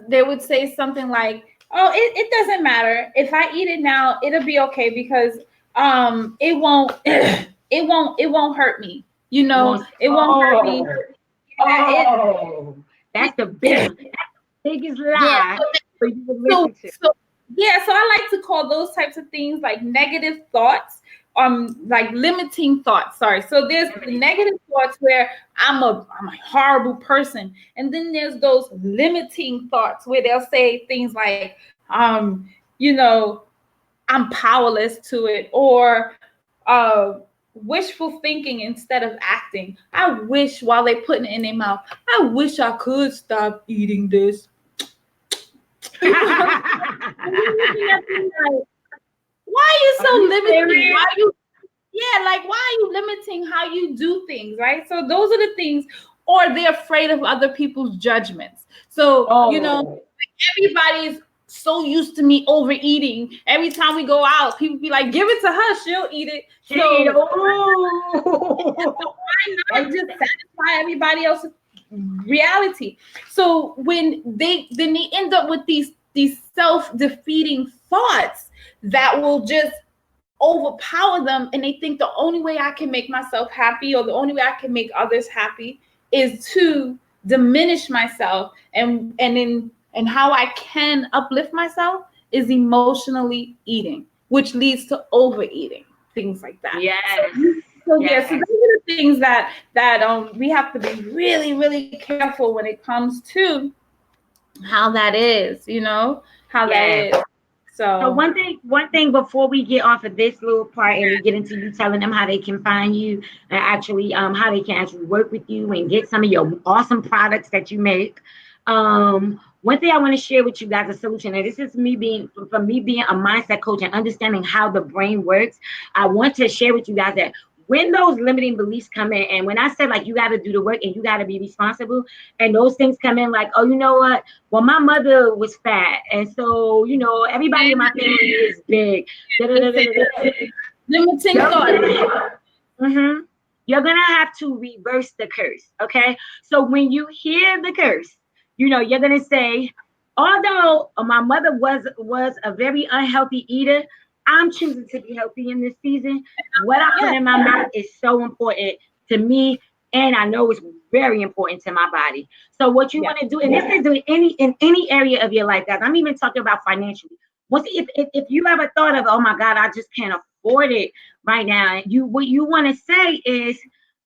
they would say something like, oh, it doesn't matter. If I eat it now, it'll be okay because it won't it won't hurt me. You know, it won't hurt me. That's the biggest lie for you to listen to. So I like to call those types of things like negative thoughts, like limiting thoughts. Sorry. So there's the negative thoughts where I'm a horrible person, and then there's those limiting thoughts where they'll say things like, you know, I'm powerless to it, or wishful thinking instead of acting. I wish, while they're putting it in their mouth, I wish I could stop eating this. Why are you so limiting? Why are you limiting how you do things, right? So those are the things, or they're afraid of other people's judgments. So, you know, everybody's so used to me overeating. Every time we go out, people be like, give it to her, she'll eat it. So why not just satisfy everybody else's reality? So when they end up with these self-defeating thoughts that will just overpower them, and they think the only way I can make myself happy, or the only way I can make others happy, is to diminish myself, and how I can uplift myself is emotionally eating, which leads to overeating, things like that. So those are the things that we have to be really, really careful when it comes to how that is, you know, how that is. So one thing before we get off of this little part and we get into you telling them how they can find you and actually how they can actually work with you and get some of your awesome products that you make. One thing I want to share with you guys, a solution, and this is me being a mindset coach and understanding how the brain works. I want to share with you guys that when those limiting beliefs come in, and when I said like you got to do the work and you got to be responsible, and those things come in like, oh, you know what? Well, my mother was fat, and so you know everybody in my family is big. Limiting thoughts. You're gonna have to reverse the curse. Okay, so when you hear the curse, you know you're gonna say, although my mother was a very unhealthy eater, I'm choosing to be healthy in this season. What I put in my mouth is so important to me, and I know it's very important to my body. So what you want to do, and this is in any area of your life, guys. I'm even talking about financially. If you ever thought of, oh my God, I just can't afford it right now, what you want to say is,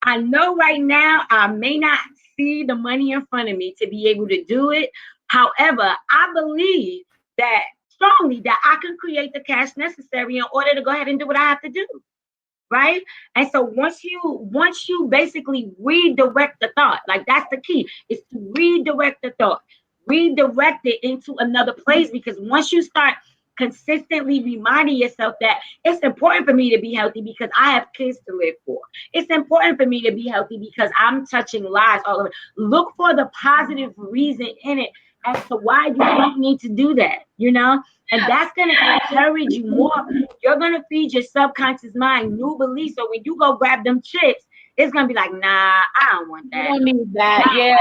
I know right now I may not see the money in front of me to be able to do it. However, I believe that strongly that I can create the cash necessary in order to go ahead and do what I have to do. Right. And so once you basically redirect the thought, like that's the key, is to redirect the thought, redirect it into another place. Because once you start consistently reminding yourself that it's important for me to be healthy because I have kids to live for. It's important for me to be healthy because I'm touching lives all over. Look for the positive reason in it as to why you don't need to do that, you know? And that's going to encourage you more. You're going to feed your subconscious mind new beliefs. So when you go grab them chips, it's going to be like, nah, I don't want that. I don't need that.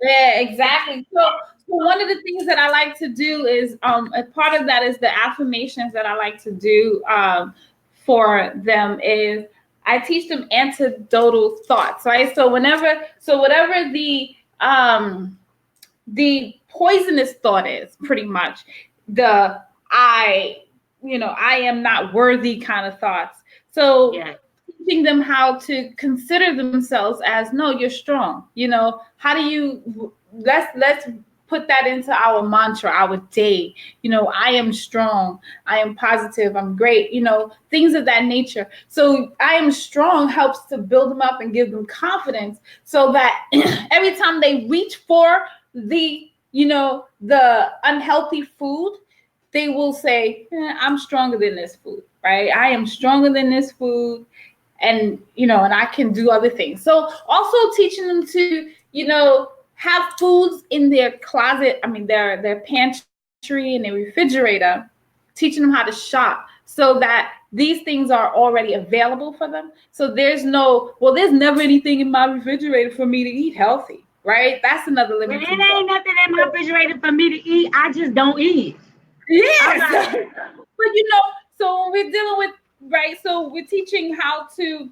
Yeah, exactly. So one of the things that I like to do is, a part of that is the affirmations that I like to do for them is I teach them antidotal thoughts, right? So whatever the poisonous thought is, pretty much the I am not worthy kind of thoughts. So Yeah. teaching them how to consider themselves as, no, you're strong. How do you, let's put that into our mantra, our day. I am strong, I am positive, I'm great, things of that nature. So I am strong helps to build them up and give them confidence, so that every time they reach for the unhealthy food, they will say, I'm stronger than this food, right? I am stronger than this food. And I can do other things. So also teaching them to have foods in their closet, their pantry and their refrigerator, teaching them how to shop, so that these things are already available for them. So there's never anything in my refrigerator for me to eat healthy, right? That's another When limiting it ain't thought. nothing in my refrigerator for me to eat, I just don't eat. I'm Yes. like, But so when we're dealing with, right, so we're teaching how to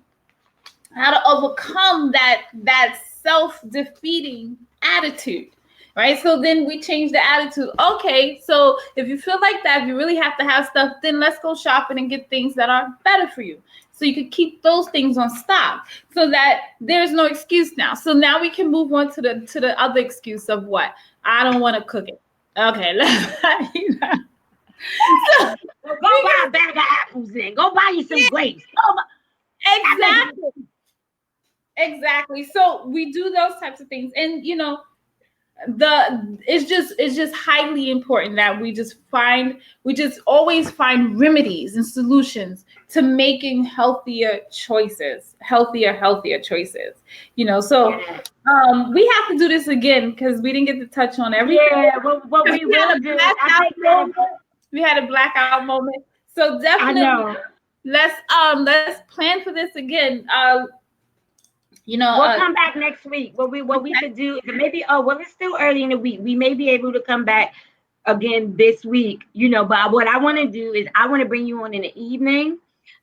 overcome that self-defeating attitude, right? So then we change the attitude. Okay, so if you feel like that, if you really have to have stuff, then let's go shopping and get things that are better for you, so you can keep those things on stock, so that there's no excuse now. So now we can move on to the other excuse of what? I don't want to cook it. Okay, so well, go buy a bag of apples then. Go buy you some grapes. exactly. Exactly. So we do those types of things, and it's just highly important that we just always find remedies and solutions to making healthier choices. So Yeah. we have to do this again, because we didn't get to touch on everything. Yeah, what we will do, I think that We had a blackout moment. So I definitely know. let's plan for this again. We'll come back next week. What we could do is maybe, it's still early in the week. We may be able to come back again this week, but what I want to do is I want to bring you on in the evening,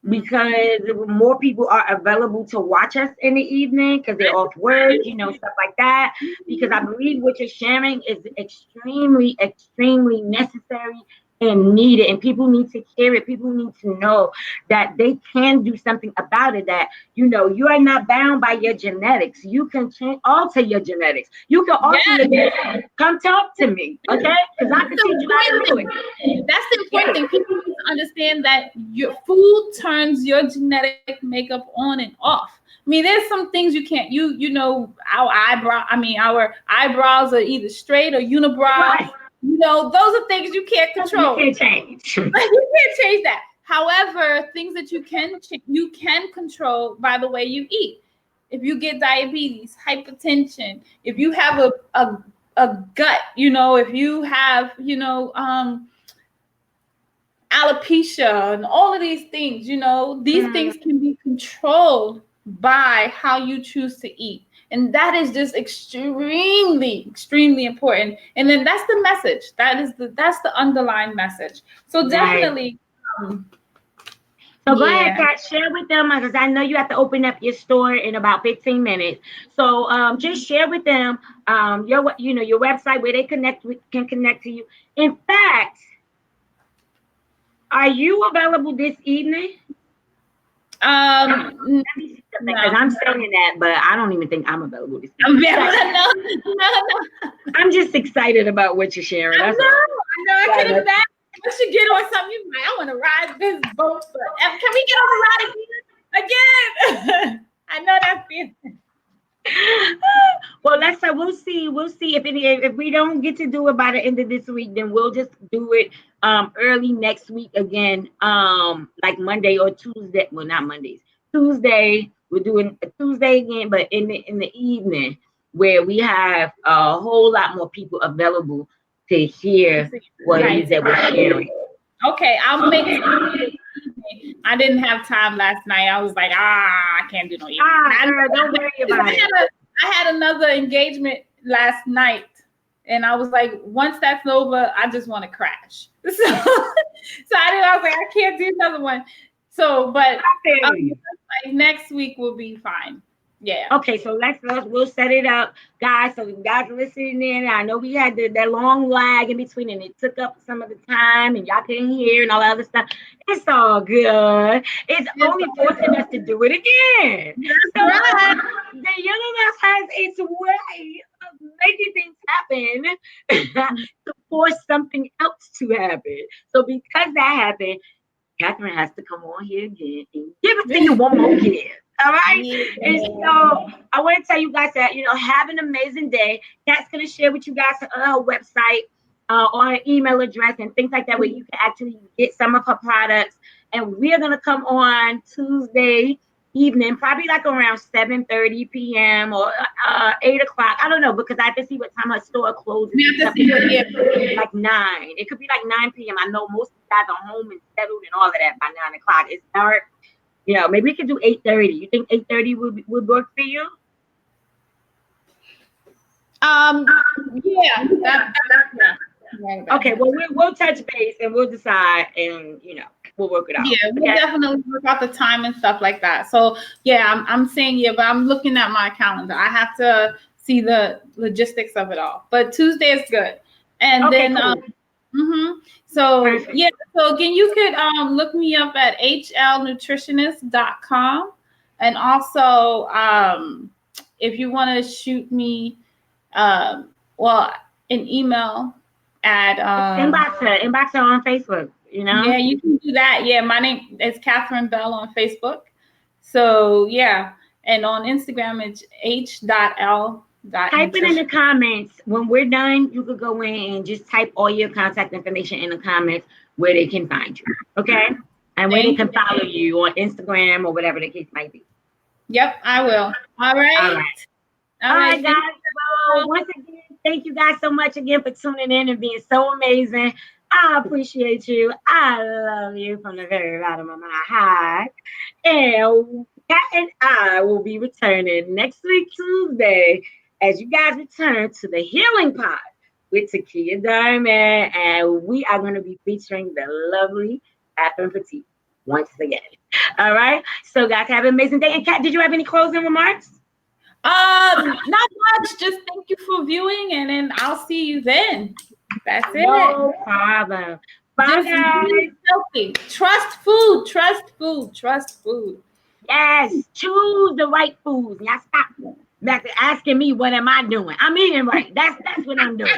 because more people are available to watch us in the evening because they're off work, stuff like that. Because I believe what you're sharing is extremely, extremely necessary and needed, and people need to hear it. People need to know that they can do something about it. That you are not bound by your genetics. You can alter your genetics. You can alter your genetics. Come talk to me, okay? Because I can teach you how to do it. That's the important thing. People need to understand that your food turns your genetic makeup on and off. There's some things you can't. Our eyebrows are either straight or unibrow. Right. Those are things you can't control. You can't change. You can't change that. However, things that you can control by the way you eat. If you get diabetes, hypertension, if you have a gut, if you have, alopecia and all of these things, these things can be controlled by how you choose to eat. And that is just extremely, extremely important. And then that's the message. That's the underlying message. So definitely. So go ahead, Kat, share with them, because I know you have to open up your store in about 15 minutes. So just share with them your website where they can connect to you. In fact, are you available this evening? Let me see something, because I'm saying that, but I don't even think I'm available this evening. No. I'm just excited about what you're sharing. I know. I can imagine. We should get on something. You're like, I want to ride this boat. Can we get on the ride again? I know that feeling. Well, we'll see. We'll see if we don't get to do it by the end of this week, then we'll just do it early next week again, like Monday or Tuesday. Well, not Mondays. Tuesday. We're doing a Tuesday again, but in the evening, where we have a whole lot more people available to hear what it is that we're sharing. Okay, I'll make it. I didn't have time last night. I was like, I can't do no evening. Girl, don't worry about it. I had another engagement last night, and I was like, once that's over, I just want to crash. So I was like, I can't do another one. So, but I feel you. like next week will be fine. Yeah. Okay, so we'll set it up, guys. So you guys are listening in. I know we had that long lag in between, and it took up some of the time, and y'all couldn't hear and all that other stuff. It's all good. It's only forcing us to do it again. So Right. the universe has its way of making things happen to force something else to happen. So because that happened, Catherine has to come on here again and give it to you one more again. All right. Yeah. And so I want to tell you guys that, have an amazing day. Kat's going to share with you guys her website or her email address and things like that where you can actually get some of her products. And we're going to come on Tuesday evening, probably like around 7:30 p.m. or 8 o'clock. I don't know, because I have to see what time her store closes. We have to see what, yeah. Like 9. It could be like 9 p.m. I know most of you guys are home and settled and all of that by 9 o'clock. It's dark. Maybe we could do 8:30. You think 8:30 would work for you? Yeah. Yeah. Okay, well we'll touch base and we'll decide, and we'll work it out. Yeah, we'll definitely work out the time and stuff like that. So yeah, I'm saying yeah, but I'm looking at my calendar. I have to see the logistics of it all. But Tuesday is good. And okay, then cool. So Perfect. yeah, so again, you could look me up at hlnutritionist.com, and also if you want to shoot me an email at inbox her on Facebook. Yeah, you can do that. Yeah, my name is Catherine Bell on Facebook. So yeah, and on Instagram it's h.l. Type it in the comments. When we're done, you could go in and just type all your contact information in the comments where they can find you. Okay? And where they can follow you on Instagram or whatever the case might be. Yep, I will. All right. All right, guys. Well, once again, thank you guys so much again for tuning in and being so amazing. I appreciate you. I love you from the very bottom of my heart. And Kat and I will be returning next week, Tuesday, as you guys return to the Healing Pod with Takiyah Diamond. And we are going to be featuring the lovely Catherine Petite once again. All right. So, guys, have an amazing day. And Kat, did you have any closing remarks? Not much. Just thank you for viewing, and then I'll see you then. That's it. No problem. Bye, guys. Healthy. Trust food. Trust food. Trust food. Yes. Choose the right foods. Now stop asking me what am I doing. I'm eating right. That's what I'm doing.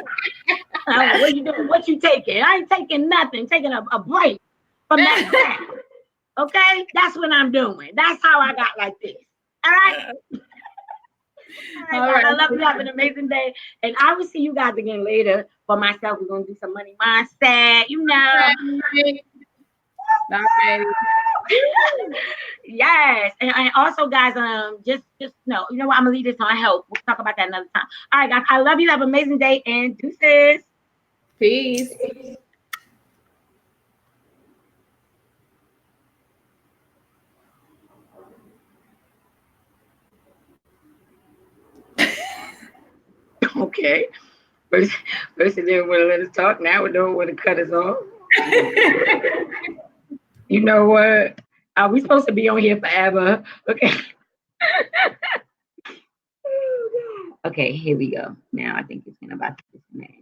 What you doing? What you taking? I ain't taking nothing. Taking a break from that. Okay? That's what I'm doing. That's how I got like this. All right? All right. I love you. Have an amazing day. And I will see you guys again later. For myself, we're going to do some money mindset. All right. Yes. And also, guys, just know, you know what? I'm going to leave this on health. We'll talk about that another time. All right, guys. I love you. Have an amazing day. And deuces. Peace. Okay. First they didn't want to let us talk. Now we don't want to cut us off. You know what? Are we supposed to be on here forever? Okay. Okay, here we go. Now I think it's about to